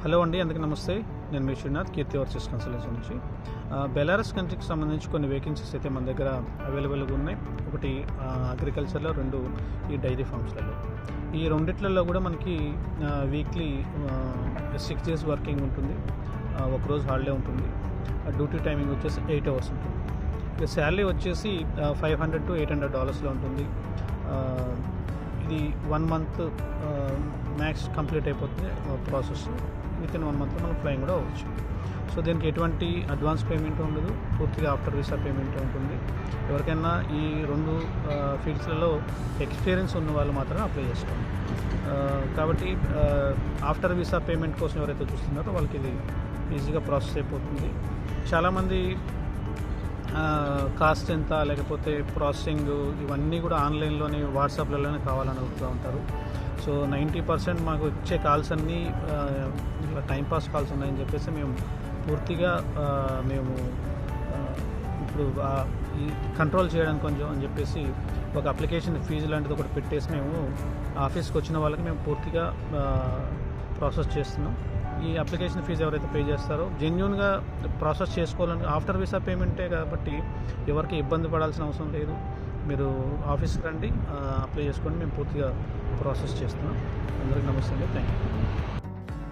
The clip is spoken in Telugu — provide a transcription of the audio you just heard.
హలో అండి, అందరికీ నమస్తే. నేను మీ శ్రీనాథ్, కీర్తి ఓవర్సీస్ కన్సల్టెన్సీ నుంచి. బెలారస్ కంట్రీకి సంబంధించి కొన్ని వేకెన్సీస్ అయితే మన దగ్గర అవైలబుల్గా ఉన్నాయి. ఒకటి అగ్రికల్చర్లో, రెండు ఈ డైరీ ఫార్మ్స్లలో. ఈ రెండిట్లలో కూడా మనకి వీక్లీ 6 days వర్కింగ్ ఉంటుంది, ఒకరోజు హాలిడే ఉంటుంది. డ్యూటీ టైమింగ్ వచ్చేసి 8 hours ఉంటుంది. ఇక శాలరీ వచ్చేసి $500 to $800 ఉంటుంది. ఇది 1 month మ్యాక్స్ కంప్లీట్ అయిపోతుంది ప్రాసెస్. వితిన్ 1 month మనం ఫ్లైయింగ్ కూడా అవ్వచ్చు. సో దీనికి ఎటువంటి అడ్వాన్స్ పేమెంట్ ఉండదు, పూర్తిగా ఆఫ్టర్ వీసా పేమెంట్ ఉంటుంది. ఎవరికైనా ఈ రెండు ఫీల్డ్స్లలో ఎక్స్పీరియన్స్ ఉన్న వాళ్ళు మాత్రమే అప్లై చేసుకోండి. కాబట్టి ఆఫ్టర్ వీసా పేమెంట్ కోసం ఎవరైతే చూస్తున్నారో వాళ్ళకి ఇది ఈజీగా ప్రాసెస్ అయిపోతుంది. చాలామంది కాస్ట్ ఎంత, లేకపోతే ప్రాసెసింగ్, ఇవన్నీ కూడా ఆన్లైన్లోనే వాట్సాప్లలోనే కావాలని అడుగుతూ ఉంటారు. సో 90% మాకు వచ్చే కాల్స్ అన్నీ టైంపాస్ కాల్స్ ఉన్నాయని చెప్పేసి మేము పూర్తిగా ఇప్పుడు ఈ కంట్రోల్ చేయడానికి కొంచెం అని చెప్పేసి ఒక అప్లికేషన్ ఫీజు లాంటిది ఒకటి పెట్టేసి మేము ఆఫీస్కి వచ్చిన వాళ్ళకి మేము పూర్తిగా ప్రాసెస్ చేస్తున్నాం. ఈ అప్లికేషన్ ఫీజు ఎవరైతే పే చేస్తారో జెన్యూన్గా ప్రాసెస్ చేసుకోవాలని, ఆఫ్టర్ వీసా పేమెంటే కాబట్టి ఎవరికి ఇబ్బంది పడాల్సిన అవసరం లేదు. మీరు ఆఫీస్కి రండి, అప్లై చేసుకోండి, మేము పూర్తిగా ప్రాసెస్ చేస్తున్నాం. అందరికీ నమస్తే అండి, థ్యాంక్ యూ.